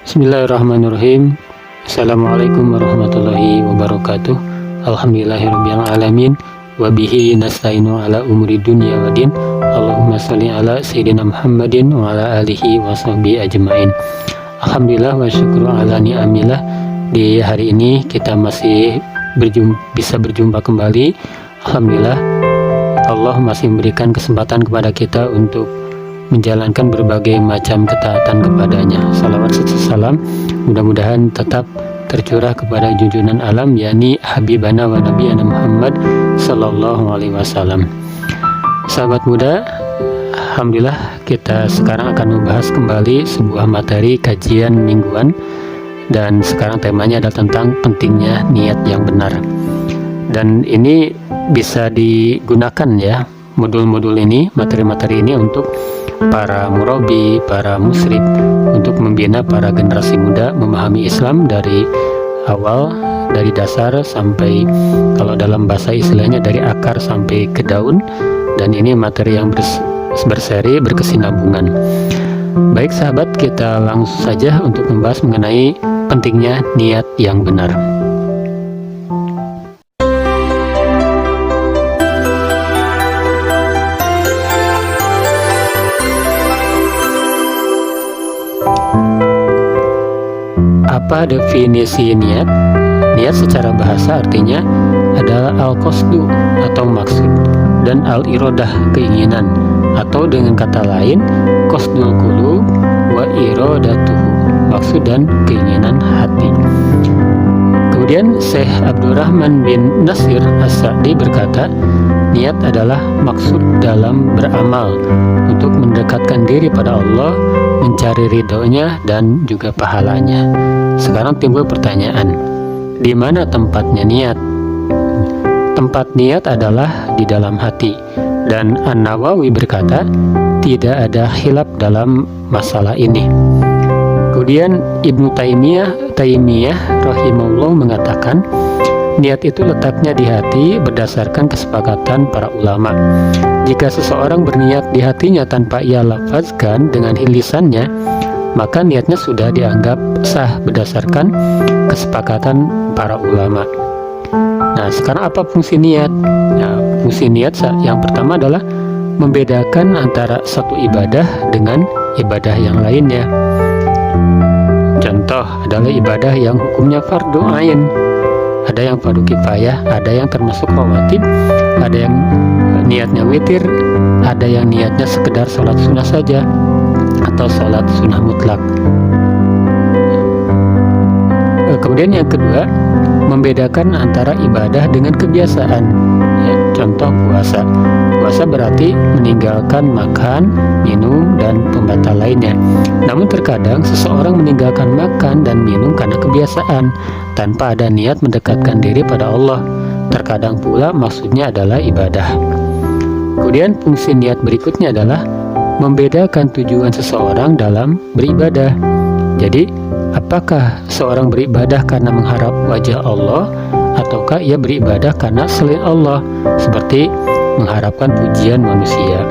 Bismillahirrahmanirrahim. Assalamualaikum warahmatullahi wabarakatuh. Alhamdulillahirabbil alamin wa bihi nasta'inu ala umuri dunya waddin. Allahumma shalli ala sayyidina Muhammadin wa ala alihi wa sahbihi ajmain. Alhamdulillah wa syukru ala ni'amillah. Di hari ini kita masih bisa berjumpa kembali. Alhamdulillah Allah masih memberikan kesempatan kepada kita untuk menjalankan berbagai macam ketaatan kepadanya. Salawat serta salam mudah-mudahan tetap tercurah kepada junjungan alam, yakni Habibana wa Nabiyana Muhammad Sallallahu Alaihi Wasallam. Sahabat muda, alhamdulillah kita sekarang akan membahas kembali sebuah materi kajian mingguan, dan sekarang temanya adalah tentang pentingnya niat yang benar. Dan ini bisa digunakan ya, modul-modul ini, materi-materi ini untuk para murabi, para musyrif, untuk membina para generasi muda memahami Islam dari awal, dari dasar sampai, kalau dalam bahasa istilahnya, dari akar sampai ke daun. Dan ini materi yang berseri, berkesinambungan. Baik sahabat, kita langsung saja untuk membahas mengenai pentingnya niat yang benar. Apa definisi niat? Niat secara bahasa artinya adalah al-qasdu atau maksud, dan al-irodah keinginan, atau dengan kata lain qasdul qulub wa irodatuhu, maksud dan keinginan hati. Kemudian Syekh Abdurrahman bin Nasir As-Sa'di berkata, niat adalah maksud dalam beramal untuk mendekatkan diri pada Allah, mencari ridhonya dan juga pahalanya. Sekarang timbul pertanyaan, di mana tempatnya niat? Tempat niat adalah di dalam hati. Dan An-Nawawi berkata, tidak ada khilaf dalam masalah ini. Kemudian Ibnu Taimiyah rahimahullah mengatakan, niat itu letaknya di hati berdasarkan kesepakatan para ulama. Jika seseorang berniat di hatinya tanpa ia lafazkan dengan lisannya, maka niatnya sudah dianggap sah berdasarkan kesepakatan para ulama. Nah, sekarang apa fungsi niat? Nah, fungsi niat yang pertama adalah membedakan antara satu ibadah dengan ibadah yang lainnya. Contoh adalah ibadah yang hukumnya fardu ain. Ada yang fardu kifayah, ada yang termasuk rawatib, ada yang niatnya witir, ada yang niatnya sekedar sholat sunnah saja atau sholat sunnah mutlak. Kemudian yang kedua, membedakan antara ibadah dengan kebiasaan. Ya, contoh puasa. Puasa berarti meninggalkan makan, minum, dan pembatal lainnya. Namun terkadang seseorang meninggalkan makan dan minum karena kebiasaan, tanpa ada niat mendekatkan diri pada Allah. Terkadang pula maksudnya adalah ibadah. Kemudian fungsi niat berikutnya adalah membedakan tujuan seseorang dalam beribadah. Jadi, apakah seorang beribadah karena mengharap wajah Allah, ataukah ia beribadah karena selain Allah, seperti mengharapkan pujian manusia?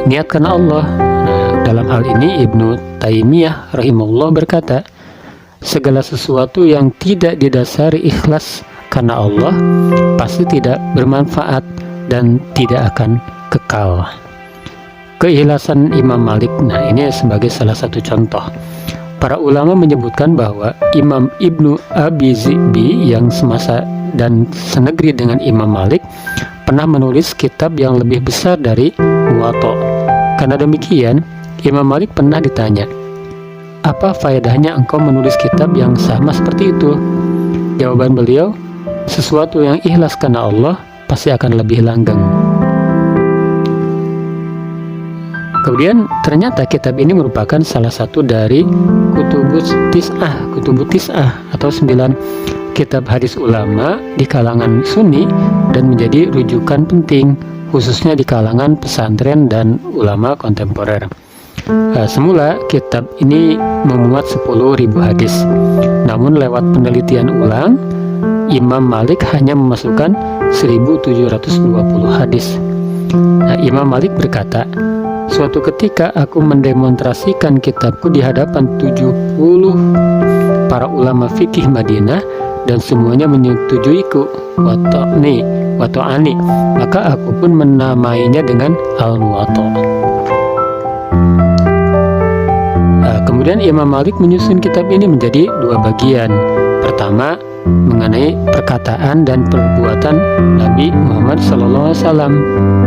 Niat karena Allah. Nah, dalam hal ini Ibnu Taimiyah rahimahullah berkata, segala sesuatu yang tidak didasari ikhlas karena Allah pasti tidak bermanfaat dan tidak akan kekal. Keikhlasan Imam Malik, nah ini sebagai salah satu contoh. Para ulama menyebutkan bahwa Imam Ibnu Abi Zi'bi yang semasa dan senegeri dengan Imam Malik pernah menulis kitab yang lebih besar dari Muwatta. Karena demikian, Imam Malik pernah ditanya, apa faedahnya engkau menulis kitab yang sama seperti itu? Jawaban beliau, sesuatu yang ikhlas karena Allah pasti akan lebih langgeng. Kemudian ternyata kitab ini merupakan salah satu dari kutubut tis'ah atau 9 kitab hadis ulama di kalangan Sunni, dan menjadi rujukan penting khususnya di kalangan pesantren dan ulama kontemporer. Semula kitab ini memuat 10.000 hadis, namun lewat penelitian ulang Imam Malik hanya memasukkan 1.720 hadis. Imam Malik berkata, Suatu ketika aku mendemonstrasikan kitabku di hadapan 70 para ulama fikih Madinah dan semuanya menyetujuiku, wato'ani, maka aku pun menamainya dengan Al-Muwatta. Kemudian Imam Malik menyusun kitab ini menjadi dua bagian. Pertama, mengenai perkataan dan perbuatan Nabi Muhammad SAW,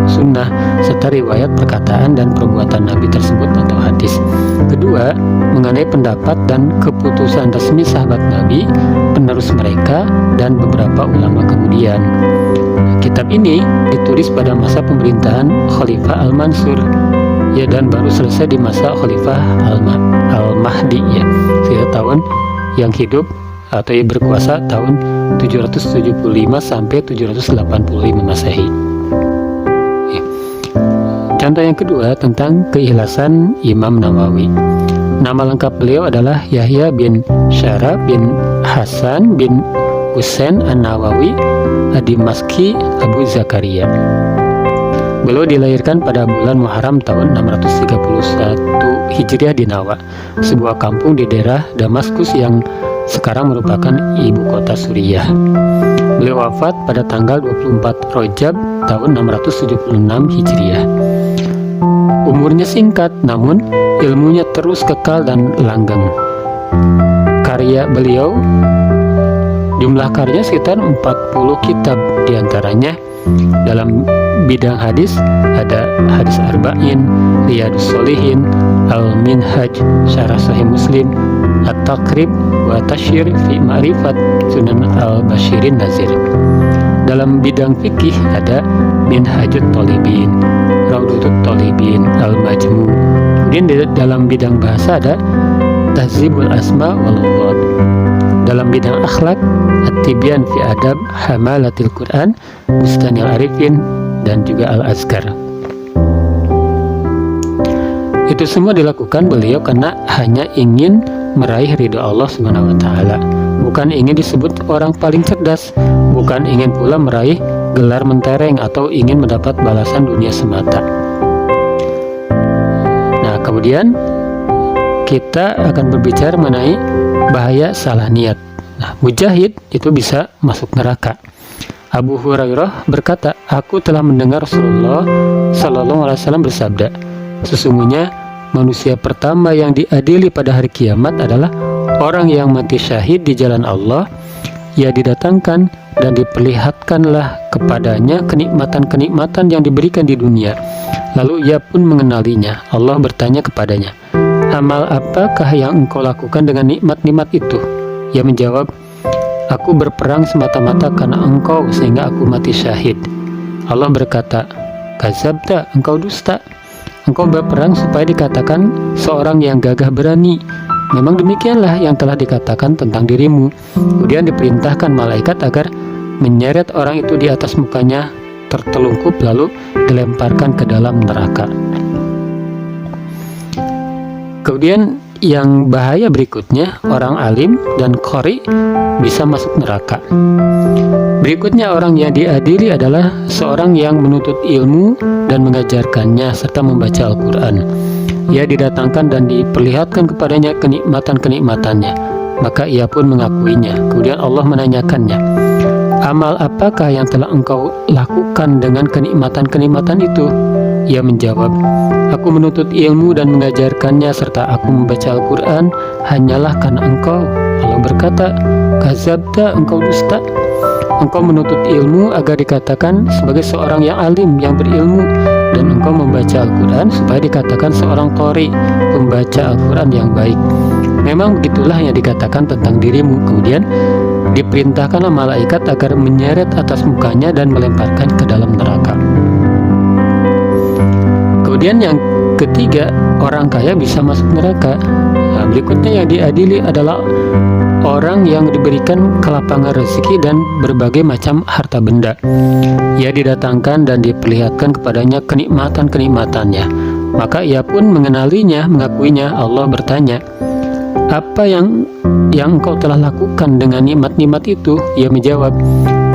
sunnah, serta riwayat perkataan dan perbuatan Nabi tersebut atau hadis. Kedua, mengenai pendapat dan keputusan resmi sahabat Nabi, penerus mereka, dan beberapa ulama kemudian. Kitab ini ditulis pada masa pemerintahan Khalifah Al-Mansur, ya, dan baru selesai di masa Khalifah Al-Mahdi, ya, sekitar tahun yang hidup atau berkuasa tahun 775 sampai 785 Masehi. Ya. Contoh yang kedua tentang keikhlasan Imam Nawawi. Nama lengkap beliau adalah Yahya bin Syaraf bin Hasan bin Husain An-Nawawi Ad-Dimashqi Abu Zakaria. Beliau dilahirkan pada bulan Muharram tahun 631 Hijriah di Nawa, sebuah kampung di daerah Damaskus yang sekarang merupakan ibu kota Suriah. Beliau wafat pada tanggal 24 Rajab tahun 676 Hijriah. Umurnya singkat, namun ilmunya terus kekal dan langgeng. Karya beliau, jumlah karyanya sekitar 40 kitab, diantaranya dalam bidang hadis ada Hadis Arba'in, Riyadus Shalihin, Al-Minhaj, Syarah Sahih Muslim, At-Taqrib wa Tasyir fi Ma'rifat Sunan Al-Bashirin Nazir. Dalam bidang fikih ada Minhajut Thalibin, Raudhatut Thalibin, Al-Majmu. Kemudian dalam bidang bahasa ada Tahzibul Asma wal Lughat. Dalam bidang akhlak, At-Tibyan fi Adab Hamalatil Quran, Bustanil Arifin, dan juga Al-Azkar. Itu semua dilakukan beliau karena hanya ingin meraih ridha Allah Subhanahu wa taala, bukan ingin disebut orang paling cerdas, bukan ingin pula meraih gelar mentereng atau ingin mendapat balasan dunia semata. Nah, kemudian kita akan berbicara mengenai bahaya salah niat. Nah, mujahid itu bisa masuk neraka. Abu Hurairah berkata, aku telah mendengar Rasulullah Sallallahu Alaihi Wasallam bersabda, sesungguhnya manusia pertama yang diadili pada hari kiamat adalah orang yang mati syahid di jalan Allah. Ia didatangkan dan diperlihatkanlah kepadanya kenikmatan-kenikmatan yang diberikan di dunia. Lalu ia pun mengenalinya. Allah bertanya kepadanya, amal apakah yang engkau lakukan dengan nikmat-nikmat itu? Ia menjawab, aku berperang semata-mata karena engkau sehingga aku mati syahid. Allah berkata, kadzabta, engkau dusta. Engkau berperang supaya dikatakan seorang yang gagah berani. Memang demikianlah yang telah dikatakan tentang dirimu. Kemudian diperintahkan malaikat agar menyeret orang itu di atas mukanya tertelungkup lalu dilemparkan ke dalam neraka. Kemudian yang bahaya berikutnya, orang alim dan qori bisa masuk neraka. Berikutnya, orang yang diadili adalah seorang yang menuntut ilmu dan mengajarkannya serta membaca Al-Quran. Ia didatangkan dan diperlihatkan kepadanya kenikmatan-kenikmatannya, maka ia pun mengakuinya. Kemudian Allah menanyakannya, amal apakah yang telah engkau lakukan dengan kenikmatan-kenikmatan itu? Ia menjawab, aku menuntut ilmu dan mengajarkannya serta aku membaca Al-Quran hanyalah karena engkau. Allah berkata, kadzabta, engkau dusta. Engkau menuntut ilmu agar dikatakan sebagai seorang yang alim, yang berilmu, dan engkau membaca Al-Quran supaya dikatakan seorang qori, pembaca Al-Quran yang baik. Memang begitulah yang dikatakan tentang dirimu. Kemudian diperintahkanlah malaikat agar menyeret atas mukanya dan melemparkan ke dalam neraka. Kemudian yang ketiga, orang kaya bisa masuk neraka. Nah, berikutnya yang diadili adalah orang yang diberikan kelapangan rezeki dan berbagai macam harta benda. Ia didatangkan dan diperlihatkan kepadanya kenikmatan-kenikmatannya. Maka ia pun mengenalinya, mengakuinya. Allah bertanya, apa yang engkau telah lakukan dengan nikmat-nikmat itu? Ia menjawab,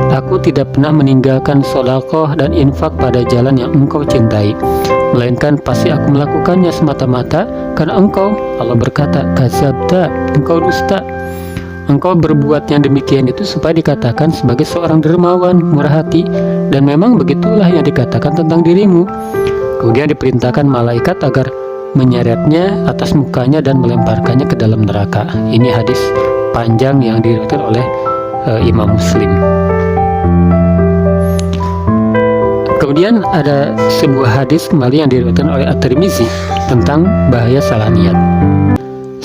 aku tidak pernah meninggalkan sedekah dan infak pada jalan yang engkau cintai. melainkan pasti aku melakukannya semata-mata karena engkau. Allah berkata, kadzabta, engkau dusta. Engkau berbuat yang demikian itu supaya dikatakan sebagai seorang dermawan, murah hati, dan memang begitulah yang dikatakan tentang dirimu. Kemudian diperintahkan malaikat agar menyeretnya atas mukanya dan melemparkannya ke dalam neraka. Ini hadis panjang yang diriwayatkan oleh Imam Muslim. Kemudian ada sebuah hadis kembali yang diriwayatkan oleh At-Tirmizi tentang bahaya salah niat.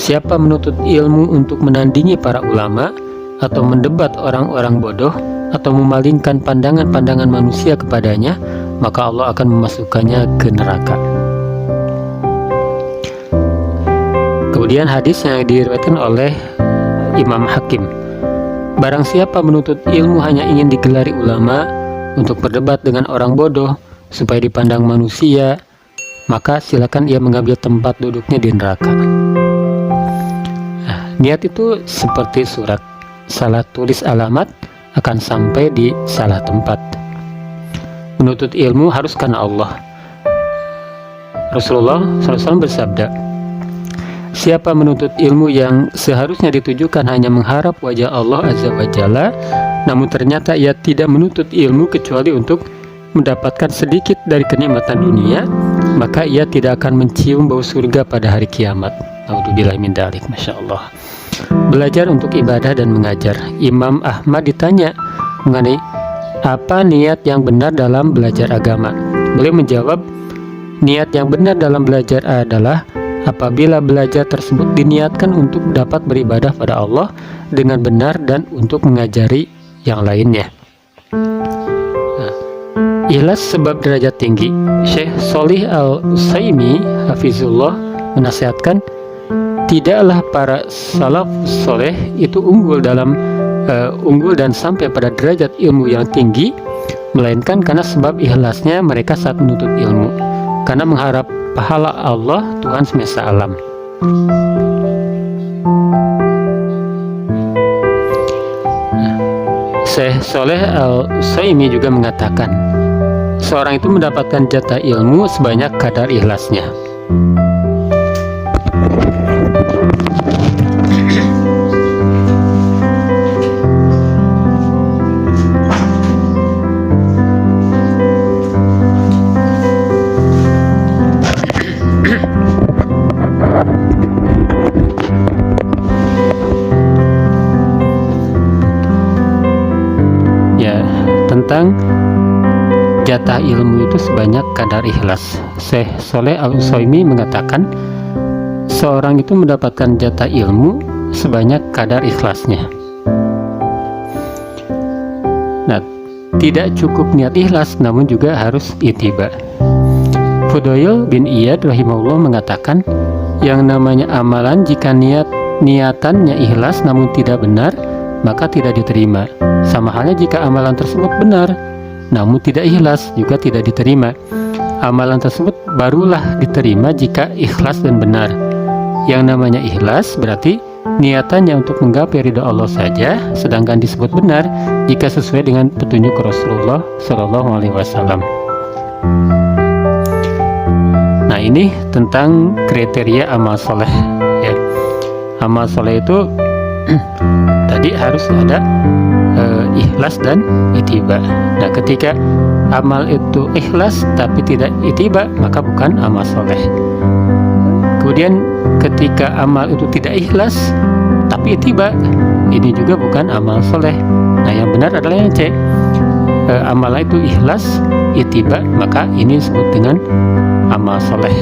Siapa menuntut ilmu untuk menandingi para ulama, atau mendebat orang-orang bodoh, atau memalingkan pandangan-pandangan manusia kepadanya, maka Allah akan memasukkannya ke neraka. Kemudian hadis yang diriwayatkan oleh Imam Hakim, barang siapa menuntut ilmu hanya ingin digelari ulama untuk berdebat dengan orang bodoh supaya dipandang manusia, maka silakan ia mengambil tempat duduknya di neraka. Niat itu seperti surat, salah tulis alamat akan sampai di salah tempat. Menuntut ilmu harus karena Allah. Rasulullah SAW bersabda, siapa menuntut ilmu yang seharusnya ditujukan hanya mengharap wajah Allah Azza wa Jalla, namun ternyata ia tidak menuntut ilmu kecuali untuk mendapatkan sedikit dari kenikmatan dunia, maka ia tidak akan mencium bau surga pada hari kiamat. Naudzubillah min dzalik. Masya Allah. Belajar untuk ibadah dan mengajar. Imam Ahmad ditanya mengenai apa niat yang benar dalam belajar agama. Beliau menjawab, niat yang benar dalam belajar adalah apabila belajar tersebut diniatkan untuk dapat beribadah pada Allah dengan benar dan untuk mengajari yang lainnya. Ikhlas sebab derajat tinggi. Syekh Sholih Al-Utsaimin hafizullah menasihatkan, tidaklah para salaf soleh itu unggul dan sampai pada derajat ilmu yang tinggi, melainkan karena sebab ikhlasnya mereka saat menuntut ilmu, karena mengharap pahala Allah Tuhan semesta alam. Syekh Sholih Al-Utsaimin juga mengatakan, seorang itu mendapatkan jatah ilmu sebanyak kadar ikhlasnya. Tentang jatah ilmu itu sebanyak kadar ikhlas. Syekh Sholih Al-Utsaimin mengatakan, seorang itu mendapatkan jatah ilmu sebanyak kadar ikhlasnya. Nah, tidak cukup niat ikhlas, namun juga harus ittiba. Fudail bin Iyad rahimahullah mengatakan, yang namanya amalan jika niatannya ikhlas namun tidak benar, maka tidak diterima. Sama halnya jika amalan tersebut benar namun tidak ikhlas, juga tidak diterima. Amalan tersebut barulah diterima jika ikhlas dan benar. Yang namanya ikhlas berarti niatannya untuk menggapai ridha Allah saja, sedangkan disebut benar jika sesuai dengan petunjuk Rasulullah SAW. Nah, ini tentang kriteria amal soleh ya. Amal soleh itu tadi harus ada ikhlas dan ittiba. Nah, ketika amal itu ikhlas tapi tidak ittiba, maka bukan amal soleh. Kemudian ketika amal itu tidak ikhlas tapi ittiba, ini juga bukan amal soleh. Nah, yang benar adalah yang C, amal itu ikhlas, ittiba, maka ini disebut dengan amal soleh.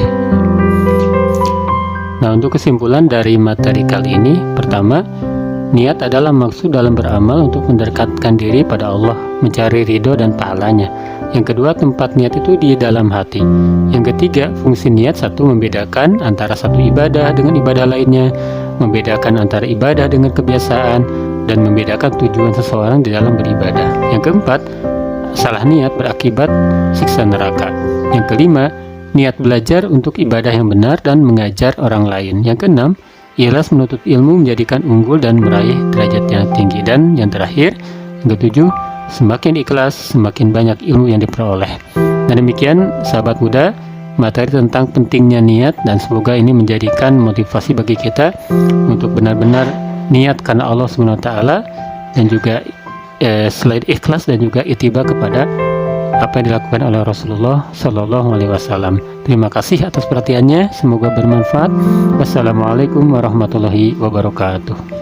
Nah, untuk kesimpulan dari materi kali ini, pertama, niat adalah maksud dalam beramal untuk mendekatkan diri pada Allah, mencari ridho dan pahalanya. Yang kedua, tempat niat itu di dalam hati. Yang ketiga, fungsi niat satu, membedakan antara satu ibadah dengan ibadah lainnya, membedakan antara ibadah dengan kebiasaan, dan membedakan tujuan seseorang di dalam beribadah. Yang keempat, salah niat berakibat siksa neraka. Yang kelima, niat belajar untuk ibadah yang benar dan mengajar orang lain. Yang keenam, ikhlas menuntut ilmu menjadikan unggul dan meraih derajat yang tinggi. Dan yang terakhir, yang ketujuh, semakin ikhlas semakin banyak ilmu yang diperoleh. Dan demikian sahabat muda, materi tentang pentingnya niat, dan semoga ini menjadikan motivasi bagi kita untuk benar-benar niat karena Allah Subhanahu wa taala, dan juga selain ikhlas dan juga ittiba kepada apa yang dilakukan oleh Rasulullah Shallallahu Alaihi Wasallam. Terima kasih atas perhatiannya, semoga bermanfaat. Wassalamualaikum warahmatullahi wabarakatuh.